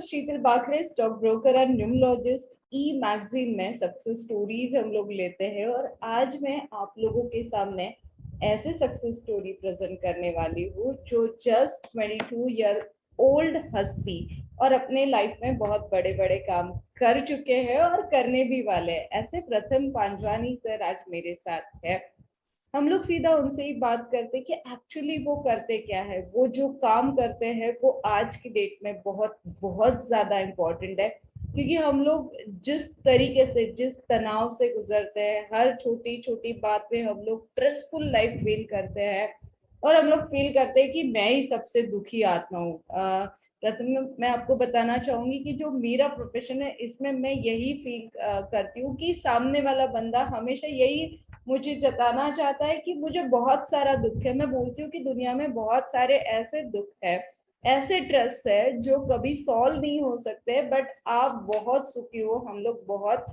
शीतल बाखरे, stock broker और numerologist. E magazine में success stories हम लोग लेते हैं और आज मैं आप लोगों के सामने ऐसे सक्सेस स्टोरी प्रेजेंट करने वाली हूँ जो जस्ट 22 ईयर ओल्ड हस्ती और अपने लाइफ में बहुत बड़े बड़े काम कर चुके हैं और करने भी वाले हैं। ऐसे प्रथम पांजवानी सर आज मेरे साथ है। हम लोग सीधा उनसे ही बात करते कि एक्चुअली वो करते क्या है, वो जो काम करते हैं वो आज की डेट में बहुत बहुत ज्यादा इम्पोर्टेंट है। क्योंकि हम लोग जिस तरीके से, जिस तनाव से गुजरते हैं, हर छोटी छोटी बात में हम लोग स्ट्रेसफुल लाइफ फील करते हैं और हम लोग फील करते हैं कि मैं ही सबसे दुखी आत्मा हूँ। प्रथम मैं आपको बताना चाहूंगी कि जो मेरा प्रोफेशन है इसमें मैं यही फील करती हूँ कि सामने वाला बंदा हमेशा यही मुझे जताना चाहता है कि मुझे बहुत सारा दुख है। मैं बोलती हूँ कि दुनिया में बहुत सारे ऐसे दुख है, ऐसे ट्रस्ट है जो कभी सॉल्व नहीं हो सकते, बट आप बहुत सुखी हो, हम लोग बहुत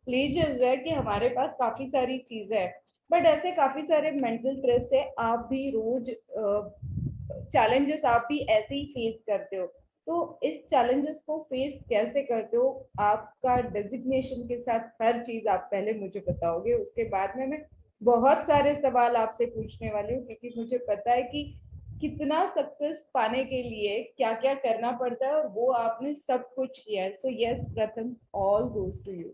प्लीजेज है कि हमारे पास काफी सारी चीजें है, बट ऐसे काफी सारे मेंटल स्ट्रेस है। आप भी रोज चैलेंजेस आप भी ऐसे ही फेस करते हो, तो इस चैलेंजेस को फेस कैसे करते हो? आपका डेजिग्नेशन के साथ हर चीज आप पहले मुझे बताओगे, उसके बाद में मैं बहुत सारे सवाल आपसे पूछने वाली हूँ, क्योंकि मुझे पता है कि कितना सक्सेस पाने के लिए क्या क्या करना पड़ता है और वो आपने सब कुछ किया है। So yes Pratham, all goes to you.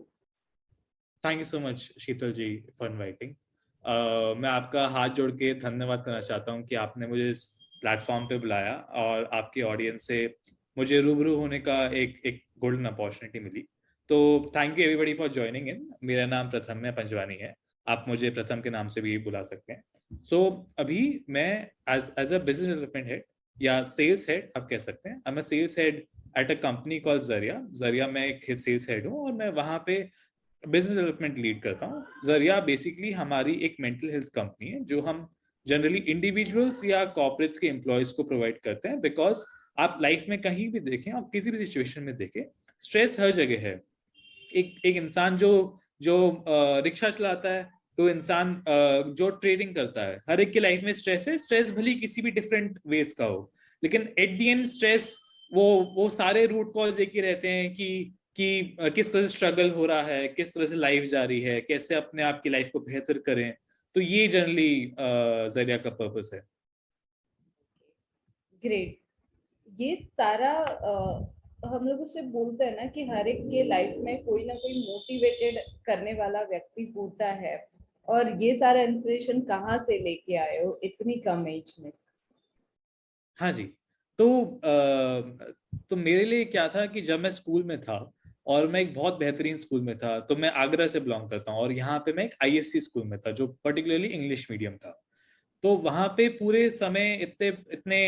Thank you so much Sheetal ji for inviting. मैं आपका हाथ जोड़ के धन्यवाद करना चाहता हूँ कि आपने मुझे इस प्लेटफॉर्म पे बुलाया और आपकी ऑडियंस से मुझे रूबरू होने का एक गोल्डन अपॉर्चुनिटी मिली। तो thank you everybody for joining in. मेरा नाम प्रथम पंजवानी है, आप मुझे प्रथम के नाम से भी बुला सकते हैं। सो अभी मैं as a business development head या सेल्स हेड आप कह सकते हैं, I am a sales head at a company called Zariya. Zariya मैं एक सेल्स हेड हूँ और मैं वहाँ पे बिजनेस डेवलपमेंट लीड करता हूँ। जरिया बेसिकली हमारी एक मेंटल हेल्थ कंपनी है जो हम जनरली इंडिविजुअल्स या कॉर्पोरेट्स के एम्प्लॉयज को प्रोवाइड करते हैं। बिकॉज आप लाइफ में कहीं भी देखें, आप किसी भी सिचुएशन में देखें, स्ट्रेस हर जगह है। एक इंसान जो जो रिक्शा चलाता है, तो इंसान जो ट्रेडिंग करता है, हर एक की लाइफ में स्ट्रेस है। स्ट्रेस भले किसी भी डिफरेंट वेज का हो, लेकिन एट द एंड स्ट्रेस वो सारे रूट कॉज एक ही रहते हैं कि किस तरह से स्ट्रगल हो रहा है, किस तरह से लाइफ जा रही है, कैसे अपने आप की लाइफ को बेहतर करें। तो ये जनरली जरिया का पर्पस है। ग्रेट। ये सारा हम लोग उससे बोलते हैं ना कि हर एक के लाइफ में कोई ना कोई मोटिवेटेड करने वाला व्यक्ति होता है, और ये सारा इंस्पिरेशन कहाँ से लेके आए हो इतनी कम एज में? हाँ जी। तो तो मेरे लिए क्या था कि जब मैं स्कूल में था, और मैं एक बहुत बेहतरीन स्कूल में था, तो मैं आगरा से बिलोंग करता हूँ और यहाँ पे मैं एक आईएससी स्कूल में था जो पर्टिकुलरली इंग्लिश मीडियम था। तो वहाँ पे पूरे समय इतने इतने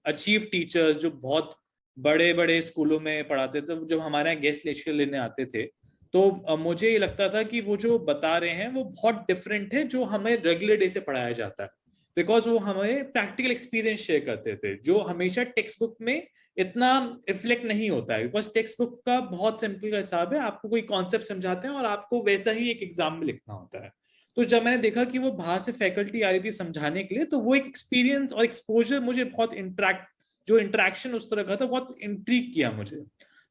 अचीव टीचर्स जो बहुत बड़े बड़े स्कूलों में पढ़ाते थे, जब हमारे यहाँ गेस्ट लेक्चर लेने आते थे, तो मुझे ये लगता था कि वो जो बता रहे हैं वो बहुत डिफरेंट है जो हमें रेगुलर डे से पढ़ाया जाता है। बिकॉज वो हमें प्रैक्टिकल एक्सपीरियंस शेयर करते थे जो हमेशा टेक्स्ट बुक में इतना रिफ्लेक्ट नहीं होता है। बिकॉज टेक्स्ट बुक का बहुत सिंपल का हिसाब है, आपको कोई कॉन्सेप्ट समझाते हैं और आपको वैसा ही एक एग्जाम में लिखना होता है। तो जब मैंने देखा कि वो बाहर से फैकल्टी आ रही थी समझाने के लिए, तो वो एक एक्सपीरियंस और एक्सपोजर मुझे बहुत जो इंटरेक्शन उस तरह का था बहुत इंट्रीग किया मुझे।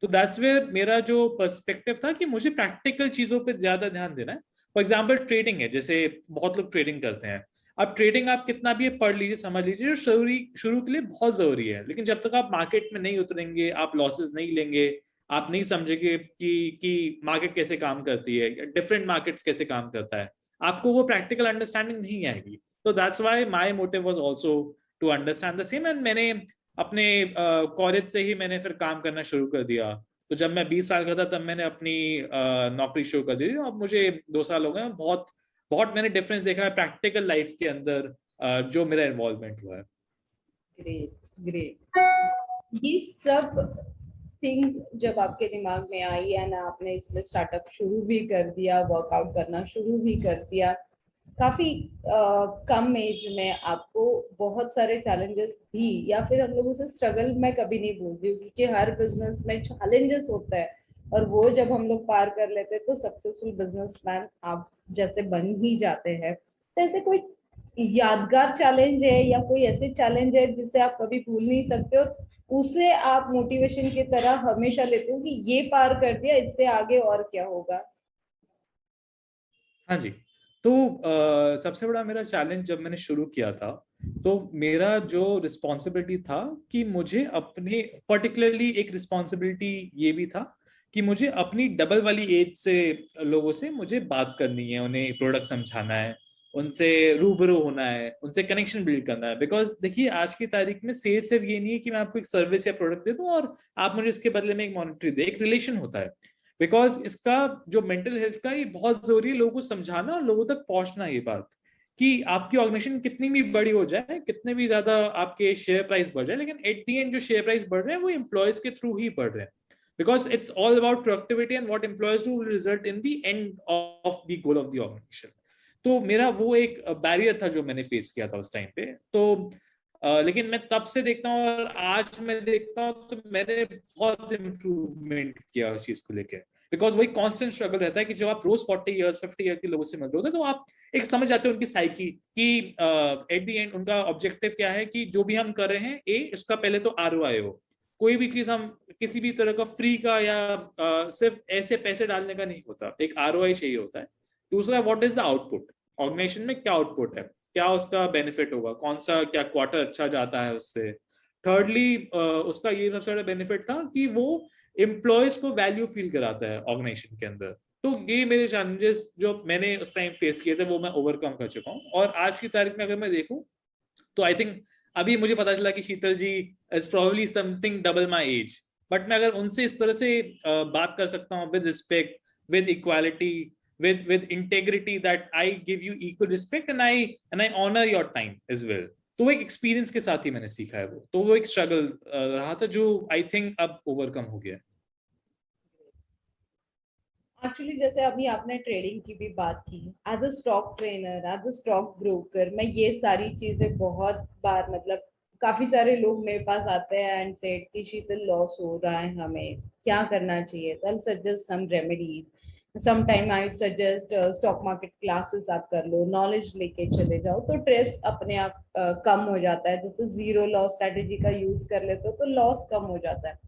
तो दैट्स वेयर मेरा जो पर्सपेक्टिव था कि मुझे प्रैक्टिकल चीजों पे ज्यादा ध्यान देना है। फॉर एग्जाम्पल ट्रेडिंग है, जैसे बहुत लोग ट्रेडिंग करते हैं। अब ट्रेडिंग आप कितना भी पढ़ लीजिए, समझ लीजिए, जो शुरू के लिए बहुत जरूरी है, लेकिन जब तक आप मार्केट में नहीं उतरेंगे, आप लॉसेस नहीं लेंगे, आप नहीं समझेंगे कि मार्केट कैसे काम करती है, डिफरेंट मार्केट्स कैसे काम करता है, आपको वो प्रैक्टिकल अंडरस्टैंडिंग नहीं आएगी। तो that's why my motive was also to understand the same. And मैंने अपने कॉलेज से ही मैंने फिर काम करना शुरू कर दिया। तो जब मैं 20 साल का था तब मैंने अपनी नौकरी शुरू कर दी थी। अब मुझे 2 साल हो गए, बहुत बहुत मैंने डिफरेंस देखा है प्रैक्टिकल लाइफ के अंदर जो मेरा इन्वॉल्वमेंट हुआ है। Great, great. ये सब थिंग्स जब आपके दिमाग में आई है ना, आपने इसमें स्टार्टअप शुरू भी कर दिया, वर्कआउट करना शुरू भी कर दिया, काफी कम एज में आपको बहुत सारे चैलेंजेस भी, या फिर हम लोग उसे स्ट्रगल मैं कभी नहीं बोलती हूँ, क्योंकि हर बिजनेस में चैलेंजेस होता है और वो जब हम लोग पार कर लेते हैं तो सक्सेसफुल बिजनेसमैन आप जैसे बन ही जाते हैं। तो ऐसे कोई यादगार चैलेंज है या कोई ऐसे चैलेंज है जिसे आप कभी भूल नहीं सकते, और उसे आप मोटिवेशन की तरह हमेशा लेते हो कि ये पार कर दिया, इससे आगे और क्या होगा? हाँ जी। तो सबसे बड़ा मेरा चैलेंज जब मैंने शुरू किया था, तो मेरा जो रिस्पॉन्सिबिलिटी था कि मुझे अपने पर्टिकुलरली एक रिस्पॉन्सिबिलिटी ये भी था कि मुझे अपनी डबल वाली एज से लोगों से मुझे बात करनी है, उन्हें प्रोडक्ट समझाना है, उनसे रूबरू होना है, उनसे कनेक्शन बिल्ड करना है। बिकॉज देखिए, आज की तारीख में सेल सिर्फ ये नहीं है कि मैं आपको एक सर्विस या प्रोडक्ट दे दूं और आप मुझे उसके बदले में एक मॉनिटरी दे, एक रिलेशन होता है। बिकॉज इसका जो मेंटल हेल्थ का, ये बहुत जरूरी है लोगों को समझाना और लोगों तक पहुंचना ये बात कि आपकी ऑर्गेनाइजेशन कितनी भी बड़ी हो जाए, कितने भी ज्यादा आपके शेयर प्राइस बढ़ जाए, लेकिन एट दी एंड जो शेयर प्राइस बढ़ रहे हैं वो एम्प्लॉयज के थ्रू ही बढ़ रहे हैं। Because it's all about productivity and what employees do will result in the end of the goal of the organization. तो मेरा वो एक बैरियर था जो मैंने फेस किया था उस टाइम पे। तो लेकिन मैं तब से देखता हूँ और आज मैं देखता हूँ तो मैंने बहुत इम्प्रूवमेंट किया उस चीज को लेकर। बिकॉज वही कांस्टेंट स्ट्रगल रहता है कि जब आप रोज 40 ईयर्स 50 ईयर के लोगों से मिलते होते हैं तो आप एक समझ जाते हो उनकी साइकी कि एट द एंड उनका ऑब्जेक्टिव क्या है, कि जो भी हम कर रहे हैं इसका पहले तो आरओआई हो। कोई भी चीज हम किसी भी तरह का फ्री का या सिर्फ ऐसे पैसे डालने का नहीं होता, एक आरओआई चाहिए होता है। दूसरा, what is the output, organization में क्या आउटपुट है, क्या उसका बेनिफिट होगा, कौन सा क्या क्वार्टर अच्छा जाता है उससे। थर्डली, उसका ये सबसे बड़ा बेनिफिट था कि वो एम्प्लॉयज को वैल्यू फील कराता है ऑर्गेनाइजेशन के अंदर। तो ये मेरे चैलेंजेस जो मैंने उस टाइम फेस किए थे वो मैं ओवरकम कर चुका हूँ। और आज की तारीख में अगर मैं देखूं तो आई थिंक अभी मुझे पता चला कि Sheetal ji is probably something double my age. But मैं अगर उनसे इस तरह से बात कर सकता हूँ with respect, with equality, with integrity, that I give you equal respect and I honor your time as well। तो वो एक एक्सपीरियंस के साथ ही मैंने सीखा है। वो एक स्ट्रगल रहा था जो आई थिंक अब ओवरकम हो गया। एक्चुअली जैसे अभी आपने ट्रेडिंग की भी बात की, as a stock trainer, as a stock broker, मैं ये सारी चीजें बहुत बार, मतलब काफी सारे लोग मेरे पास आते हैं एंड सेड कि शीतल लॉस हो रहा है, हमें क्या करना चाहिए? तो I suggest some remedies. Some time I suggest stock market classes आप कर लो, नॉलेज लेके चले जाओ तो स्ट्रेस अपने आप कम हो जाता है। जैसे जीरो लॉस स्ट्रेटेजी का यूज कर लेते हो तो लॉस कम हो जाता है।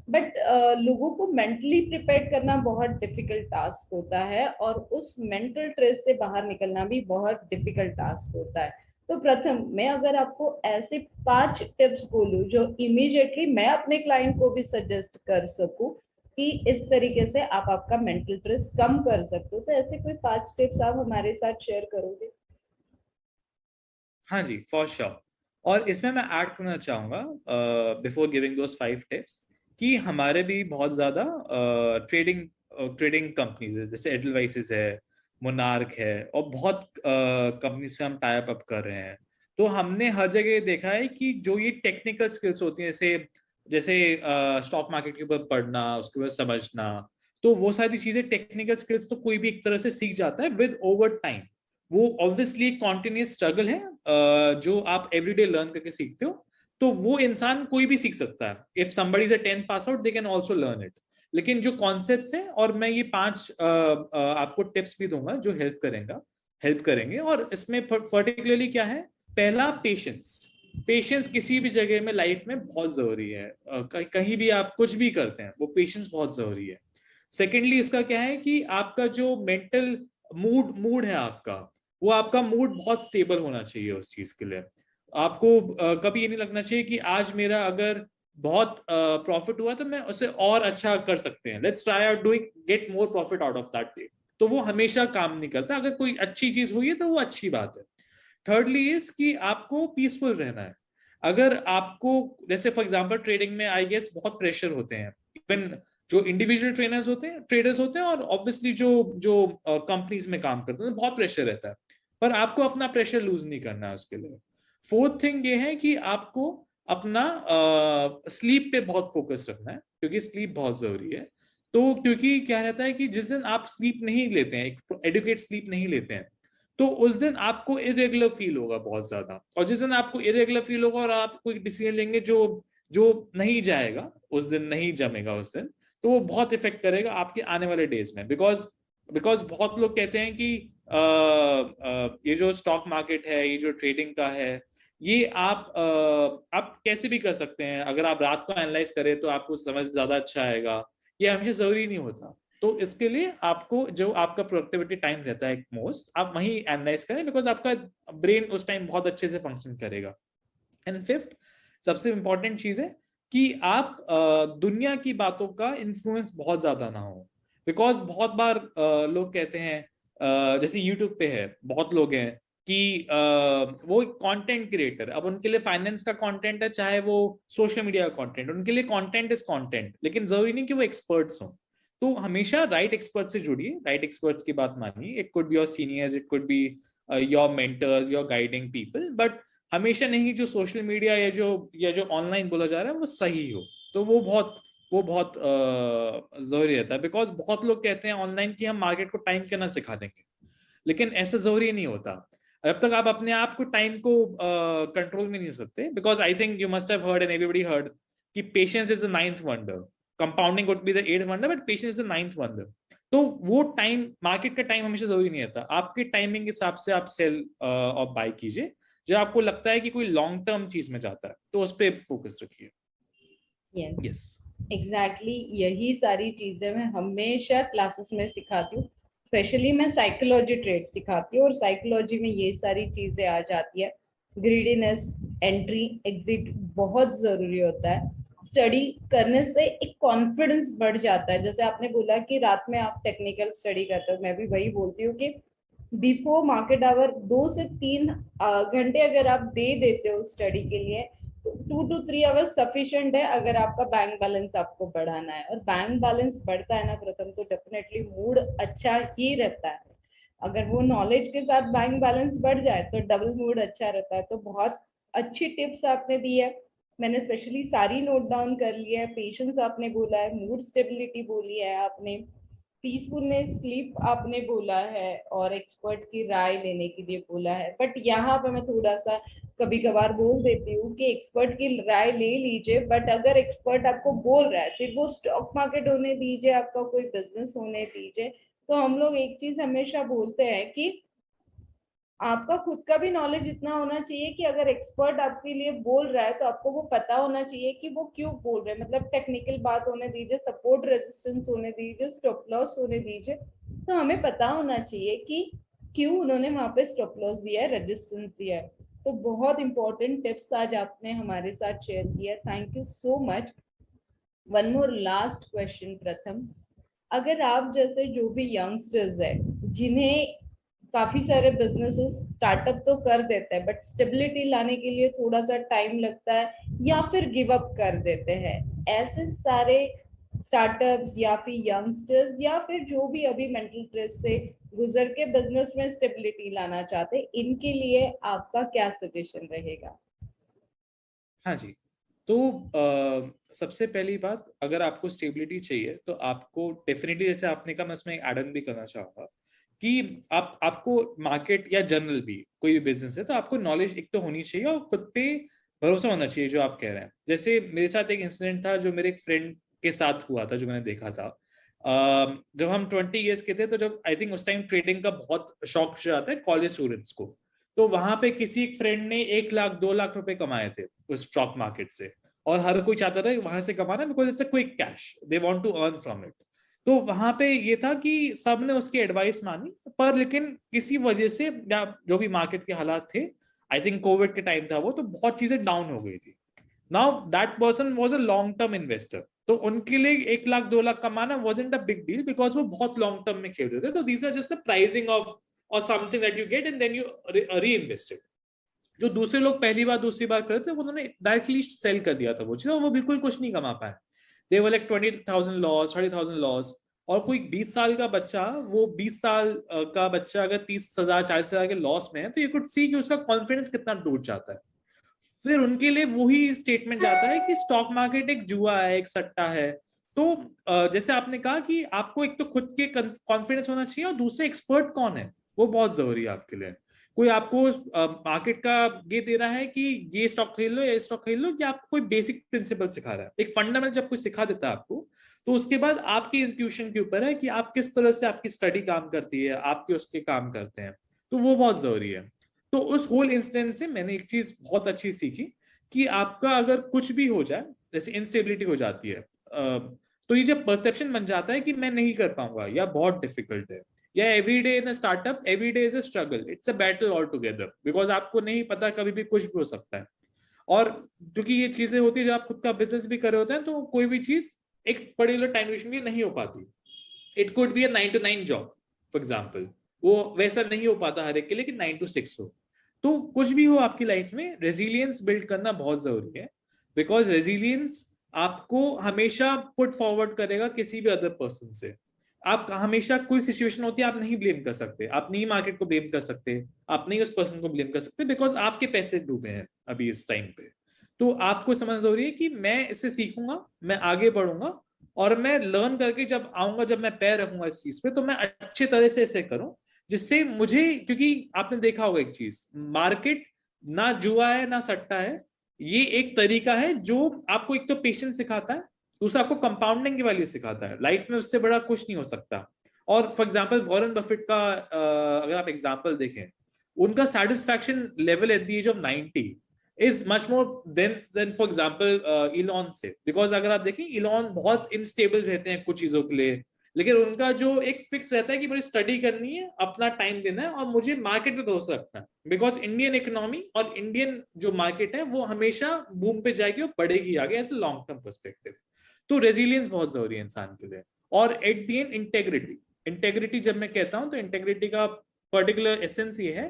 बट लोगों को मेंटली प्रिपेयर करना बहुत डिफिकल्ट टास्क होता है, और उस मेंटल स्ट्रेस से बाहर निकलना भी बहुत डिफिकल्ट टास्क होता है। तो प्रथम, मैं अगर आपको ऐसे 5 टिप्स बोलूं जो इमीडिएटली मैं अपने क्लाइंट को भी सजेस्ट कर सकूं कि इस तरीके से आप आपका मेंटल स्ट्रेस कम कर सकते हो, तो ऐसे कोई 5 टिप्स आप हमारे साथ शेयर करोगे? हाँ जी, फॉर श्योर। और इसमें मैं ऐड करना चाहूंगा बिफोर गिविंग दोस 5 टिप्स कि हमारे भी बहुत ज्यादा ट्रेडिंग ट्रेडिंग कंपनीज है, जैसे एडलवाइसेस है, मोनार्क है, और बहुत कंपनी से हम टाई अप कर रहे हैं। तो हमने हर जगह देखा है कि जो ये टेक्निकल स्किल्स होती हैं, जैसे जैसे स्टॉक मार्केट के ऊपर पढ़ना, उसके बाद समझना, तो वो सारी चीजें टेक्निकल स्किल्स तो कोई भी एक तरह से सीख जाता है विद ओवर टाइम। वो ऑब्वियसली एक कॉन्टिन्यूस स्ट्रगल है जो आप एवरीडे लर्न करके सीखते हो। तो वो इंसान कोई भी सीख सकता है। If somebody is a 10th pass out, they can also learn it. लेकिन जो कॉन्सेप्ट्स हैं, और मैं ये 5 आपको टिप्स भी दूंगा जो हेल्प करेंगे। और इसमें पर्टिकुलरली क्या है, पहला, पेशेंस। पेशेंस किसी भी जगह में लाइफ में बहुत जरूरी है। कहीं भी आप कुछ भी करते हैं, वो पेशेंस बहुत जरूरी है। सेकेंडली, इसका क्या है कि आपका जो मेंटल मूड है आपका, वो आपका मूड बहुत स्टेबल होना चाहिए उस चीज के लिए। आपको कभी ये नहीं लगना चाहिए कि आज मेरा अगर बहुत प्रॉफिट हुआ तो मैं उसे और अच्छा कर सकते हैं, let's try out doing get more profit out of that day. तो वो हमेशा काम नहीं करता। अगर कोई अच्छी चीज हुई है तो वो अच्छी बात है। थर्डली इज कि आपको पीसफुल रहना है। अगर आपको, जैसे फॉर एग्जांपल ट्रेडिंग में आई गेस बहुत प्रेशर होते हैं, इवन जो इंडिविजुअल ट्रेडर्स होते हैं, और ऑब्वियसली जो जो कंपनीज में काम करते हैं, बहुत प्रेशर रहता है। पर आपको अपना प्रेशर लूज नहीं करना है उसके लिए। फोर्थ थिंग ये है कि आपको अपना स्लीप पे बहुत फोकस रखना है, क्योंकि स्लीप बहुत जरूरी है। तो क्योंकि क्या रहता है कि जिस दिन आप स्लीप नहीं लेते हैं, एक एडुकेट स्लीप नहीं लेते हैं, तो उस दिन आपको इरेगुलर फील होगा बहुत ज्यादा। और जिस दिन आपको इरेगुलर फील होगा और आप कोई डिसीजन लेंगे जो जो नहीं जाएगा उस दिन, नहीं जमेगा उस दिन, तो वो बहुत इफेक्ट करेगा आपके आने वाले डेज में। बिकॉज बिकॉज बहुत लोग कहते हैं कि ये जो स्टॉक मार्केट है, ये जो ट्रेडिंग का है, ये आप कैसे भी कर सकते हैं, अगर आप रात को एनालाइज करें तो आपको समझ ज्यादा अच्छा आएगा, ये हमेशा जरूरी नहीं होता। तो इसके लिए आपको जो आपका प्रोडक्टिविटी टाइम रहता है मोस्ट, आप वही एनालाइज करें, बिकॉज आपका ब्रेन उस टाइम बहुत अच्छे से फंक्शन करेगा। एंड फिफ्थ सबसे इंपॉर्टेंट चीज है कि आप दुनिया की बातों का इन्फ्लुएंस बहुत ज्यादा ना हो। बिकॉज बहुत बार लोग कहते हैं, जैसे यूट्यूब पे है बहुत लोग हैं कि वो कंटेंट क्रिएटर, अब उनके लिए फाइनेंस का कंटेंट है, चाहे वो सोशल मीडिया का कंटेंट, उनके लिए कंटेंट इज कंटेंट, लेकिन जरूरी नहीं कि वो एक्सपर्ट्स हों। तो हमेशा राइट एक्सपर्ट से जुड़िए, राइट एक्सपर्ट्स की बात मानिए। It could be your seniors, it could be your mentors, your guiding people, but हमेशा नहीं जो सोशल मीडिया या जो ऑनलाइन बोला जा रहा है वो सही हो। तो वो बहुत जरूरी रहता है। बिकॉज बहुत लोग कहते हैं ऑनलाइन कि हम मार्केट को टाइम करना सिखा देंगे, लेकिन ऐसा जरूरी नहीं होता। जब तक आप अपने आप को टाइम को कंट्रोल में नहीं सकते, because I think you must have heard and everybody heard कि patience is the ninth wonder, compounding would be the eighth wonder, but patience is the ninth wonder. तो वो टाइम, मार्केट का time हमेशा जरूरी नहीं रहता। आपके टाइमिंग के हिसाब से आप सेल और बाय कीजिए। जो आपको लगता है कि कोई लॉन्ग टर्म चीज में जाता है तो उस पर फोकस रखिए। यस, एग्जैक्टली यही सारी चीजें मैं हमेशा क्लासेस में सिखाती हूँ। स्पेशली मैं साइकोलॉजी ट्रेड सिखाती हूँ और साइकोलॉजी में ये सारी चीजें आ जाती है। ग्रीडीनेस, एंट्री, एग्जिट बहुत जरूरी होता है। स्टडी करने से एक कॉन्फिडेंस बढ़ जाता है। जैसे आपने बोला कि रात में आप टेक्निकल स्टडी करते हो, मैं भी वही बोलती हूँ कि बिफोर मार्केट आवर 2 से 3 घंटे अगर आप दे देते हो स्टडी के लिए, तो 2 to 3 आवर्स सफिशिएंट है अगर आपका बैंक बैलेंस आपको बढ़ाना है। और बैंक बैलेंस बढ़ता है ना प्रथम, तो डेफिनेटली मूड अच्छा ही रहता है। अगर वो नॉलेज के साथ बैंक बैलेंस बढ़ जाए तो डबल मूड अच्छा रहता है। तो बहुत अच्छी टिप्स आपने दी है, मैंने स्पेशली सारी नोट डाउन कर लिया है। पेशेंस आपने बोला है, मूड स्टेबिलिटी बोली है आपने, पीसफुलनेस, स्लीप आपने बोला है, और एक्सपर्ट की राय लेने के लिए बोला है। बट यहाँ पे मैं थोड़ा सा कभी कभार बोल देती हूँ कि एक्सपर्ट की राय ले लीजिए, बट अगर एक्सपर्ट आपको बोल रहा है, फिर वो स्टॉक मार्केट होने दीजिए, आपका कोई बिजनेस होने दीजिए, तो हम लोग एक चीज हमेशा बोलते हैं कि आपका खुद का भी नॉलेज इतना होना चाहिए कि अगर एक्सपर्ट आपके लिए बोल रहा है तो आपको वो पता होना चाहिए कि वो क्यों बोल रहे हैं। मतलब टेक्निकल बात होने दीजिए, सपोर्ट रेजिस्टेंस होने दीजिए, स्टॉप लॉस होने दीजिए, तो हमें पता होना चाहिए कि क्यों उन्होंने वहां पे स्टॉप लॉस दिया है, रेजिस्टेंस दिया है। तो बहुत इंपॉर्टेंट टिप्स आज आपने हमारे साथ शेयर किया, thank you so much. One more last question प्रथम, अगर आप जैसे जो भी यंगस्टर्स है जिन्हें काफी सारे बिजनेसेस स्टार्टअप तो कर देते हैं बट स्टेबिलिटी लाने के लिए थोड़ा सा टाइम लगता है या फिर गिव अप कर देते हैं, ऐसे सारे स्टार्टअप्स या फिर यंगस्टर्स या फिर जो भी अभी मेंटल स्ट्रेस से गुजर के बिजनेस में स्टेबिलिटी लाना चाहते हैं, इनके लिए आपका क्या सजेशन रहेगा? हाँ जी, तो सबसे पहली बात, अगर आपको स्टेबिलिटी चाहिए तो आपको डेफिनेटली, जैसे आपने कहा, मैं उसमें ऐड ऑन भी करना चाहूंगा कि आपको मार्केट या जनरल भी कोई भी बिजनेस है तो आपको नॉलेज एक तो होनी चाहिए और खुद पे भरोसा होना चाहिए जो आप कह रहे हैं। जैसे मेरे साथ एक इंसिडेंट था जो मेरे एक फ्रेंड के साथ हुआ था, जो मैंने देखा था। जब हम 20 ईयर्स के थे, तो जब आई थिंक उस टाइम ट्रेडिंग का बहुत शौक आता है कॉलेज स्टूडेंट्स को, तो वहां पे किसी एक फ्रेंड ने 1 लाख 2 लाख रुपए कमाए थे उस स्टॉक मार्केट से। और हर कोई चाहता था वहां से कमाना, because it's a quick cash, they want to earn from it. तो वहां पे ये था कि सब ने उसकी एडवाइस मानी, पर लेकिन किसी वजह से, या जो भी मार्केट के हालात थे, आई थिंक कोविड के टाइम था वो, तो बहुत चीजें डाउन हो गई थी। Now that person was a long term investor, तो उनके लिए 1 लाख 2 लाख कमाना wasn't a big deal, because वो बहुत लॉन्ग टर्म में खेल रहे थे। तो these are just the pricing of or something that you get and then you reinvested. जो दूसरे लोग पहली बार दूसरी बार कर रहे थे, उन्होंने डायरेक्टली सेल कर दिया था वो चीज, वो बिल्कुल कुछ नहीं कमा पाए। दे वर लाइक 20,000 लॉस, 30,000 लॉस। और कोई 20 साल का बच्चा, वो 20 साल का बच्चा अगर 30,000 40,000 के लॉस में है, तो यू कुड सी कि उसका कॉन्फिडेंस कितना टूट जाता है। फिर उनके लिए वही स्टेटमेंट जाता है कि स्टॉक मार्केट एक जुआ है, एक सट्टा है। तो जैसे आपने कहा कि आपको एक तो खुद के कॉन्फिडेंस होना चाहिए, और दूसरे एक्सपर्ट कौन है वो बहुत जरूरी है आपके लिए। कोई आपको मार्केट का ये दे रहा है कि ये स्टॉक खरीद लो या ये स्टॉक खरीद लो, कि आपको कोई बेसिक प्रिंसिपल सिखा रहा है, एक फंडामेंटल जब कोई सिखा देता है आपको, तो उसके बाद आपकी इंट्यूशन के ऊपर है कि आप किस तरह से, आपकी स्टडी काम करती है, आपके उसके काम करते हैं। तो वो बहुत जरूरी है। तो उस होल इंसिडेंट से मैंने एक चीज बहुत अच्छी सीखी कि आपका अगर कुछ भी हो जाए, जैसे इंस्टेबिलिटी हो जाती है, तो ये जब परसेप्शन बन जाता है कि मैं नहीं कर पाऊंगा या बहुत डिफिकल्ट है, या every day in startup, every day is a struggle, it's a battle all together, because आपको नहीं पता, कभी भी कुछ भी हो सकता है। और क्योंकि ये चीजें होती है, जब आप खुद का बिजनेस भी कर रहे होते हैं, तो कोई भी चीज एक पर्टिकुलर टाइम ड्यूरेशन में नहीं हो पाती। It could be a 9 to 9 job for example, वो वैसा नहीं हो पाता हर एक के लिए कि 9 to 6 हो। तो कुछ भी हो आपकी लाइफ में, रेजिलियंस बिल्ड करना बहुत जरूरी है, बिकॉज रेजिलियंस आपको हमेशा पुट फॉरवर्ड करेगा किसी भी अदर पर्सन से। आप हमेशा, कोई सिचुएशन होती है, आप नहीं ब्लेम कर सकते, आप नहीं मार्केट को ब्लेम कर सकते, आप नहीं उस पर्सन को ब्लेम कर सकते, बिकॉज आपके पैसे डूबे हैं अभी इस टाइम पे। तो आपको समझ जरूरी है कि मैं इससे सीखूंगा, मैं आगे बढ़ूंगा, और मैं लर्न करके जब आऊंगा, जब मैं पैर रखूंगा इस चीज पे, तो मैं अच्छे तरह से इसे करूं, जिससे मुझे, क्योंकि आपने देखा होगा एक चीज, मार्केट ना जुआ है ना सट्टा है, ये एक तरीका है जो आपको एक तो पेशेंस सिखाता है, दूसरा आपको कंपाउंडिंग की वैल्यू सिखाता है। लाइफ में उससे बड़ा कुछ नहीं हो सकता। और फॉर एग्जाम्पल वॉरेन बफेट का अगर आप एग्जाम्पल देखें, उनका satisfaction level at the age of 90 is much more than for example Elon से, बिकॉज अगर आप देखें, इलॉन बहुत इनस्टेबल रहते हैं कुछ चीजों के लिए, लेकिन उनका जो एक फिक्स रहता है कि मुझे स्टडी करनी है, अपना टाइम देना है, और मुझे मार्केट पे भरोसा रखना है, बिकॉज इंडियन इकोनॉमी और इंडियन जो मार्केट है वो हमेशा बूम पे जाएगी और बढ़ेगी आगे as a long term perspective. तो रेजिलियंस बहुत जरूरी है इंसान के लिए। और at the end integrity, integrity जब मैं कहता हूं, तो इंटेग्रिटी का पर्टिकुलर एसेंस ये है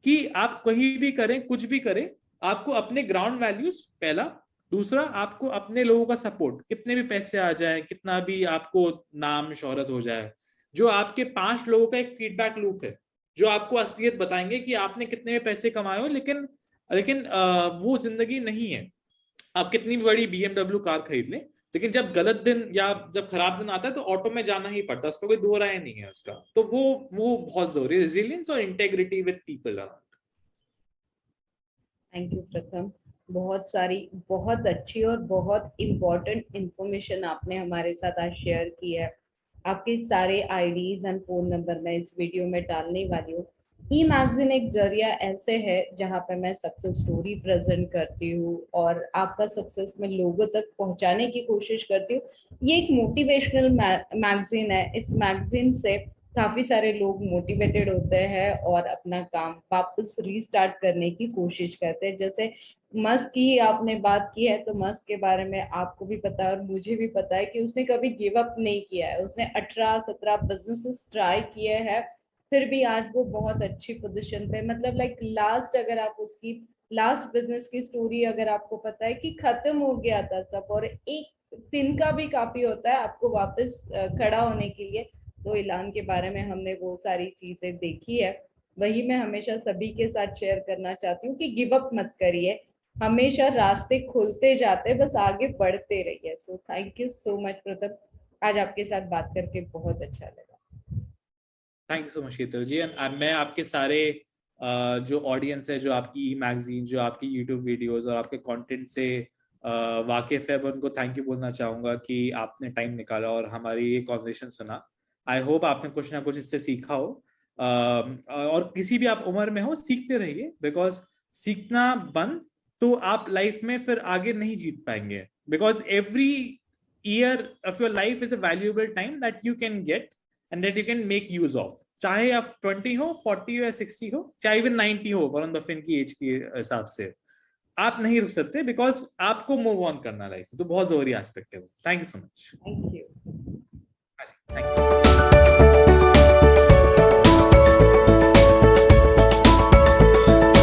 कि आप कहीं भी करें, कुछ भी करें, आपको अपने ग्राउंड वैल्यूज पहला, दूसरा आपको अपने लोगों का सपोर्ट, कितने भी पैसे आ जाए, कितना भी आपको नाम शोहरत हो जाए, जो आपके 5 लोगों का एक फीडबैक लूप है, जो आपको असलियत बताएंगे कि आपने कितने में पैसे कमाए हो, लेकिन लेकिन वो जिंदगी नहीं है। आप कितनी भी बड़ी BMW कार खरीद लें, लेकिन जब गलत दिन या जब खराब दिन आता है, तो ऑटो में जाना ही पड़ता है, उसका कोई दो राय नहीं है उसका। तो वो बहुत जरूरी है, रेजिलियंस और integrity with people around. Thank you प्रथम, बहुत सारी बहुत अच्छी और बहुत इम्पोर्टेंट इंफॉर्मेशन आपने हमारे साथ आज शेयर की है। आपके सारे आईडीज एंड फोन नंबर मैं इस वीडियो में डालने वाली हूँ। ई मैगजीन एक जरिया ऐसे है जहाँ पे मैं सक्सेस स्टोरी प्रेजेंट करती हूँ और आपका सक्सेस में लोगों तक पहुंचाने की कोशिश करती हूँ। ये एक मोटिवेशनल मैगजीन है। इस मैगजीन से काफी सारे लोग मोटिवेटेड होते हैं और अपना काम वापस रीस्टार्ट करने की कोशिश करते हैं। जैसे मस्क की आपने बात की है, तो मस्क के बारे में आपको भी पता है और मुझे भी पता है कि उसने कभी गिव अप नहीं किया है। उसने 18-17 बिजनेसेस ट्राई किए हैं, फिर भी आज वो बहुत अच्छी पोजीशन पे, मतलब लाइक लास्ट, अगर आप उसकी लास्ट बिजनेस की स्टोरी अगर आपको पता है कि खत्म हो गया था सब, और एक दिन का भी काफी होता है आपको वापस खड़ा होने के लिए। तो ऐलान के बारे में हमने वो सारी चीजें देखी है। वही मैं हमेशा सभी के साथ शेयर करना चाहती हूँ कि गिव अप मत करिए, हमेशा रास्ते खुलते जाते, बस आगे बढ़ते रहिए। So thank you so much Pratap, आज आपके साथ बात करके बहुत अच्छा लगा। Thank you so much Sheetal ji. And मैं आपके सारे जो ऑडियंस है, जो आपकी ई मैगजीन, जो आपकी यूट्यूब वीडियोस और आपके कंटेंट से वाकिफ है, उनको थैंक यू बोलना चाहूंगा कि आपने टाइम निकाला और हमारी ये कॉन्वर्सेशन सुना। आई होप आपने कुछ ना कुछ इससे सीखा हो। और किसी भी आप उम्र में हो, सीखते रहिए, बिकॉज सीखना बंद तो आप लाइफ में फिर आगे नहीं जीत पाएंगे, because every year of your life is a valuable time that you can get and that you can make use of. चाहे आप 20 हो, 40 हो या 60 हो, चाहे इवन 90 हो, वॉरेन बफेट की एज के हिसाब से आप नहीं रुक सकते, बिकॉज आपको मूव ऑन करना लाइफ, तो बहुत जरूरी एस्पेक्ट है वो। Thank you so much. Thank you.